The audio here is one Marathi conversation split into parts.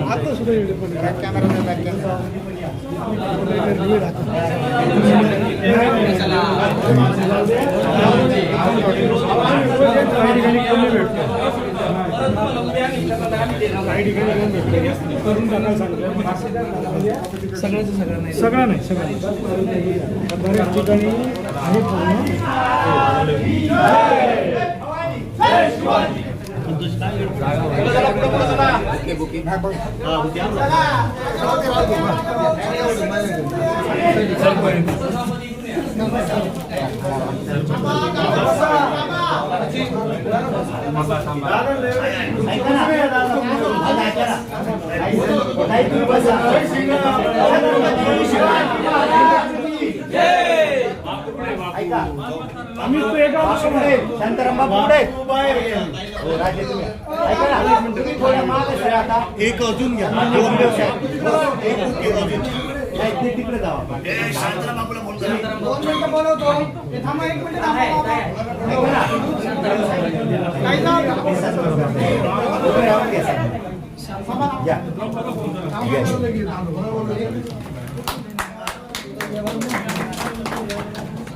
आता सुद्धा कॅमेरा सगळं नाही बऱ्याच ठिकाणी आम्ही शांताराम एक अजून घ्या तिकडे जावा बोलवतो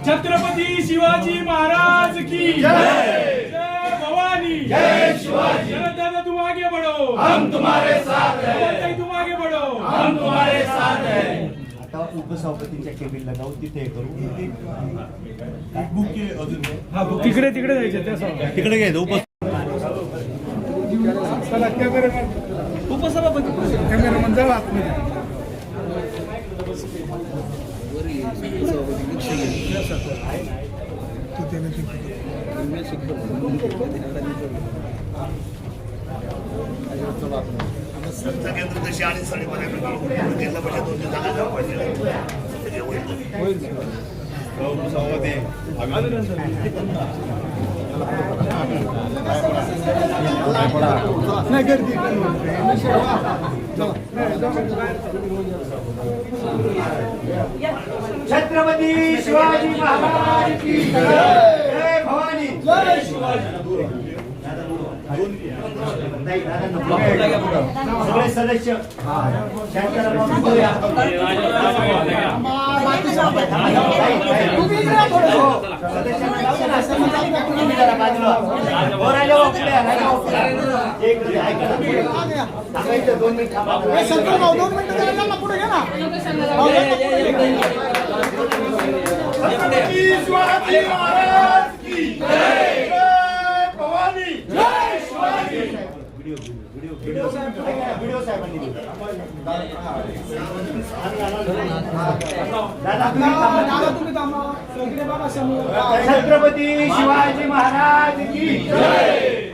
छत्रपती शिवाजी महाराज की जय। जय भवानी, जय शिवाजी। दादा तुम आगे बढ़ो, हम तुम्हारे साथ हैं। तुम आगे बढ़ो, हम तुम्हारे साथ हैं। आता उपसभापतींच्या केबिनला जाऊ, तिथे करू। तिकडे तिकडे जायचे तिकडे घ्यायचं उपसभापती कॅमेरामन जाऊ आतमध्ये। छत्रपती शिवाजी महाराज की जय। भवानी, जय शिवाजी। सगळे सदस्य छत्रपती शिवाजी महाराज की जय।